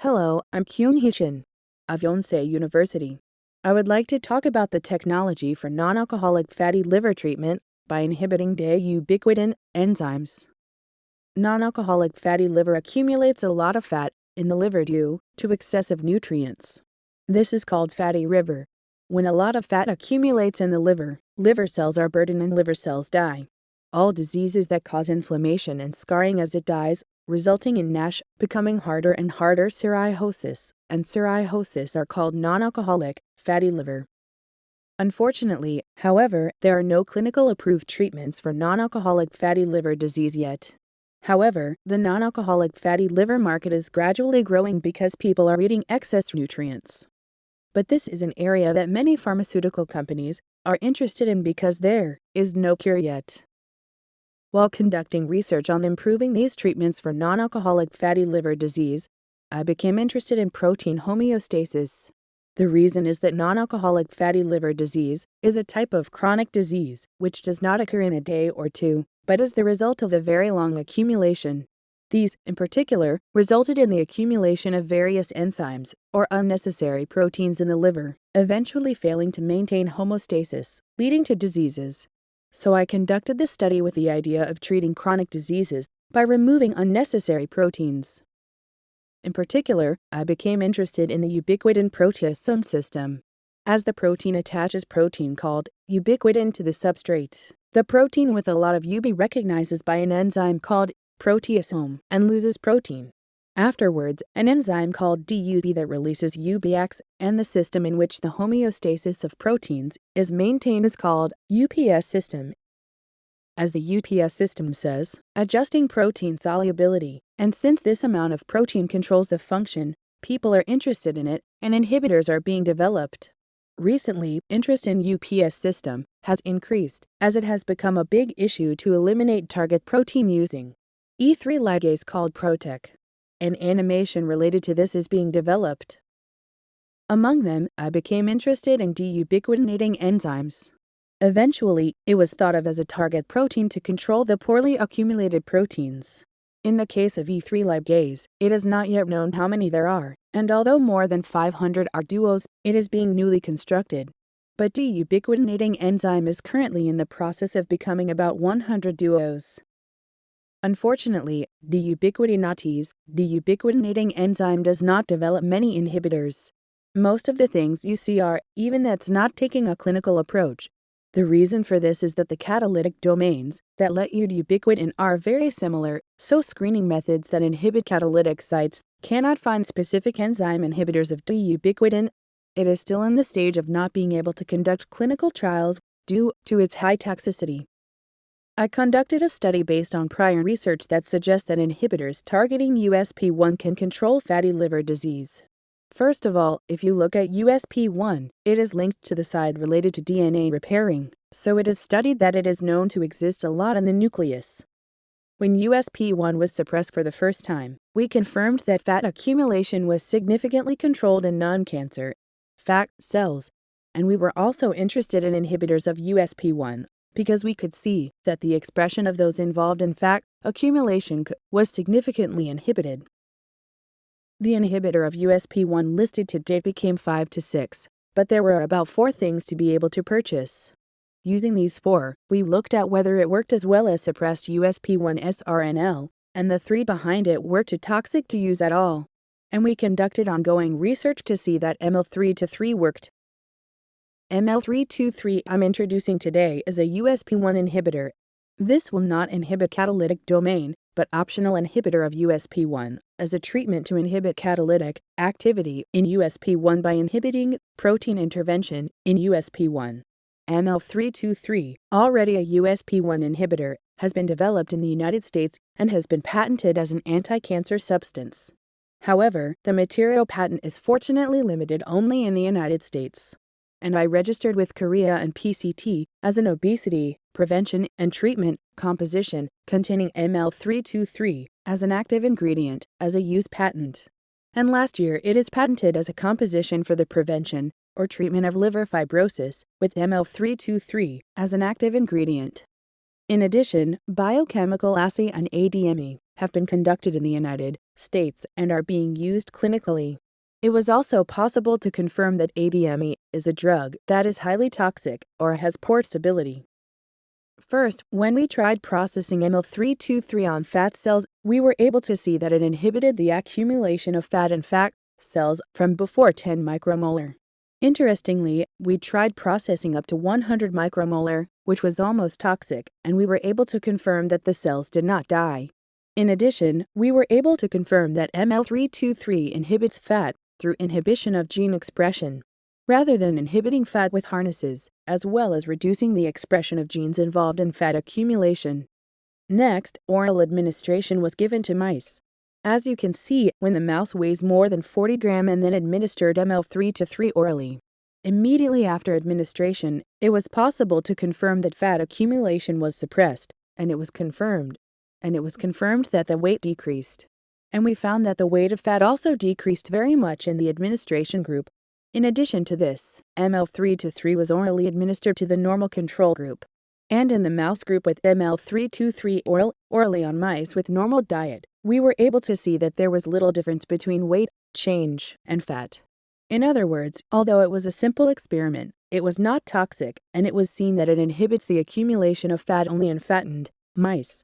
Hello, I'm Kyung Hee-shin of Yonsei University. I would like to talk about the technology for non-alcoholic fatty liver treatment by inhibiting deubiquitin enzymes. Non-alcoholic fatty liver accumulates a lot of fat in the liver due to excessive nutrients. This is called fatty liver. When a lot of fat accumulates in the liver, liver cells are burdened and liver cells die. All diseases that cause inflammation and scarring as it dies, resulting in NASH, becoming harder and harder cirrhosis, and cirrhosis are called non-alcoholic fatty liver. Unfortunately, however, there are no clinical approved treatments for non-alcoholic fatty liver disease yet. However, the non-alcoholic fatty liver market is gradually growing because people are eating excess nutrients. But this is an area that many pharmaceutical companies are interested in because there is no cure yet. While conducting research on improving these treatments for non-alcoholic fatty liver disease, I became interested in protein homeostasis. The reason is that non-alcoholic fatty liver disease is a type of chronic disease which does not occur in a day or two, but is the result of a very long accumulation. These, in particular, resulted in the accumulation of various enzymes or unnecessary proteins in the liver, eventually failing to maintain homeostasis, leading to diseases. So I conducted this study with the idea of treating chronic diseases by removing unnecessary proteins. In particular, I became interested in the Ubiquitin proteasome system. As the protein attaches protein called Ubiquitin to the substrate, the protein with a lot of UB recognizes by an enzyme called Proteasome and loses protein. Afterwards, an enzyme called DUB that releases UB acts, and the system in which the homeostasis of proteins is maintained is called UPS system. As the UPS system says, adjusting protein solubility, and since this amount of protein controls the function, people are interested in it, and inhibitors are being developed. Recently, interest in UPS system has increased, as it has become a big issue to eliminate target protein using E3 ligase called Protec. An animation related to this is being developed. Among them, I became interested in deubiquitinating enzymes. Eventually, it was thought of as a target protein to control the poorly accumulated proteins. In the case of E3 ligase, it is not yet known how many there are, and although more than 500 are duos, it is being newly constructed. But deubiquitinating enzyme is currently in the process of becoming about 100 duos. Unfortunately, deubiquitinating enzyme does not develop many inhibitors. Most of the things you see are, even that's not taking a clinical approach. The reason for this is that the catalytic domains that let you deubiquitin are very similar, so screening methods that inhibit catalytic sites cannot find specific enzyme inhibitors of deubiquitin. It is still in the stage of not being able to conduct clinical trials due to its high toxicity. I conducted a study based on prior research that suggests that inhibitors targeting USP1 can control fatty liver disease. First of all, if you look at USP1, it is linked to the side related to DNA repairing, so it is studied that it is known to exist a lot in the nucleus. When USP1 was suppressed for the first time, we confirmed that fat accumulation was significantly controlled in non-cancer fat cells, and we were also interested in inhibitors of USP1. Because we could see that the expression of those involved in fat accumulation was significantly inhibited. The inhibitor of USP1 listed to date became 5 to 6, but there were about 4 things to be able to purchase. Using these 4, we looked at whether it worked as well as suppressed USP1 sRNL, and the 3 behind it were too toxic to use at all. And we conducted ongoing research to see that ML323 worked. ML323 I'm introducing today is a USP1 inhibitor. This will not inhibit catalytic domain, but optional inhibitor of USP1 as a treatment to inhibit catalytic activity in USP1 by inhibiting protein intervention in USP1. ML323, already a USP1 inhibitor, has been developed in the United States and has been patented as an anti-cancer substance. However, the material patent is fortunately limited only in the United States. And I registered with Korea and PCT as an obesity, prevention, and treatment composition containing ML323 as an active ingredient as a use patent. And last year it is patented as a composition for the prevention or treatment of liver fibrosis with ML323 as an active ingredient. In addition, biochemical assay and ADME have been conducted in the United states and are being used clinically. It was also possible to confirm that ADME is a drug that is highly toxic or has poor stability. First, when we tried processing ML323 on fat cells, we were able to see that it inhibited the accumulation of fat in fat cells from before 10 micromolar. Interestingly, we tried processing up to 100 micromolar, which was almost toxic, and we were able to confirm that the cells did not die. In addition, we were able to confirm that ML323 inhibits fat through inhibition of gene expression, rather than inhibiting fat with harnesses, as well as reducing the expression of genes involved in fat accumulation. Next, oral administration was given to mice. As you can see, when the mouse weighs more than 40 grams and then administered ML323 orally. Immediately after administration, it was possible to confirm that fat accumulation was suppressed, and it was confirmed that the weight decreased. And we found that the weight of fat also decreased very much in the administration group. In addition to this, ML323 was orally administered to the normal control group. And in the mouse group with ML323 orally on mice with normal diet, we were able to see that there was little difference between weight change and fat. In other words, although it was a simple experiment, it was not toxic, and it was seen that it inhibits the accumulation of fat only in fattened mice.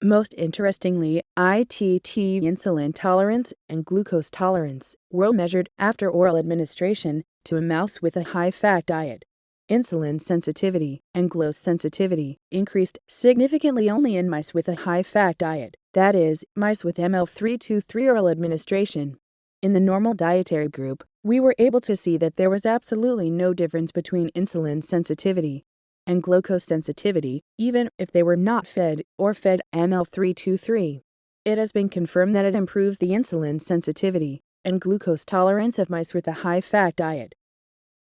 Most interestingly, ITT insulin tolerance and glucose tolerance were measured after oral administration to a mouse with a high-fat diet. Insulin sensitivity and glucose sensitivity increased significantly only in mice with a high-fat diet, that is, mice with ML323 oral administration. In the normal dietary group, we were able to see that there was absolutely no difference between insulin sensitivity and glucose sensitivity, even if they were not fed or fed ML323. It has been confirmed that it improves the insulin sensitivity and glucose tolerance of mice with a high-fat diet.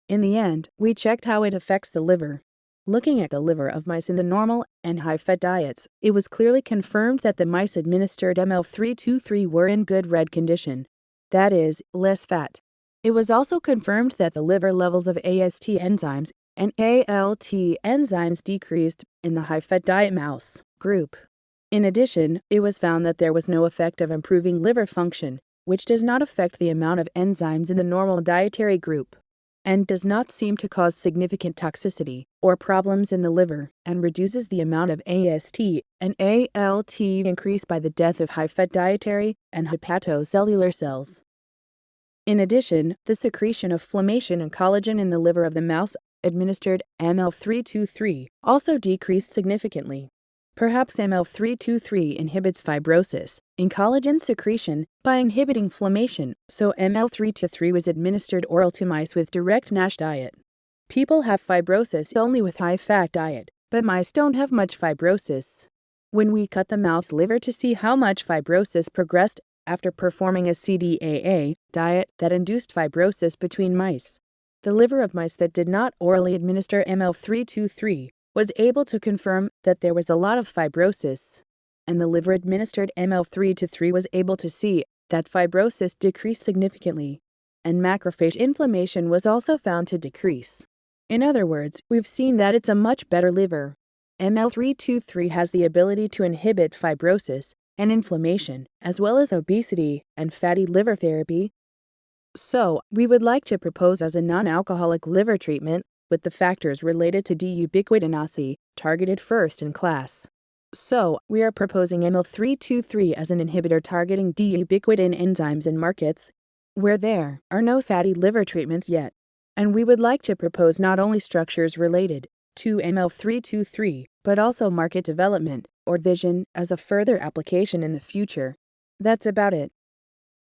In the end, we checked how it affects the liver. Looking at the liver of mice in the normal and high-fat diets, it was clearly confirmed that the mice administered ML323 were in good red condition, that is, less fat. It was also confirmed that the liver levels of AST enzymes and ALT enzymes decreased in the high-fat diet mouse group. In addition, it was found that there was no effect of improving liver function, which does not affect the amount of enzymes in the normal dietary group, and does not seem to cause significant toxicity or problems in the liver, and reduces the amount of AST and ALT increased by the death of high-fat dietary and hepatocellular cells. In addition, the secretion of inflammation and collagen in the liver of the mouse administered ML323 also decreased significantly. Perhaps ML323 inhibits fibrosis in collagen secretion by inhibiting inflammation, so ML323 was administered oral to mice with direct NASH diet. People have fibrosis only with high-fat diet, but mice don't have much fibrosis. When we cut the mouse liver to see how much fibrosis progressed after performing a CDAA diet that induced fibrosis between mice, the liver of mice that did not orally administer ML323 was able to confirm that there was a lot of fibrosis, and the liver administered ML323 was able to see that fibrosis decreased significantly, and macrophage inflammation was also found to decrease. In other words, we've seen that it's a much better liver. ML323 has the ability to inhibit fibrosis and inflammation, as well as obesity and fatty liver therapy. So, we would like to propose as a non-alcoholic liver treatment with the factors related to deubiquitinacy targeted first in class. So, we are proposing ML323 as an inhibitor targeting deubiquitin enzymes in markets where there are no fatty liver treatments yet. And we would like to propose not only structures related to ML323, but also market development or vision as a further application in the future. That's about it.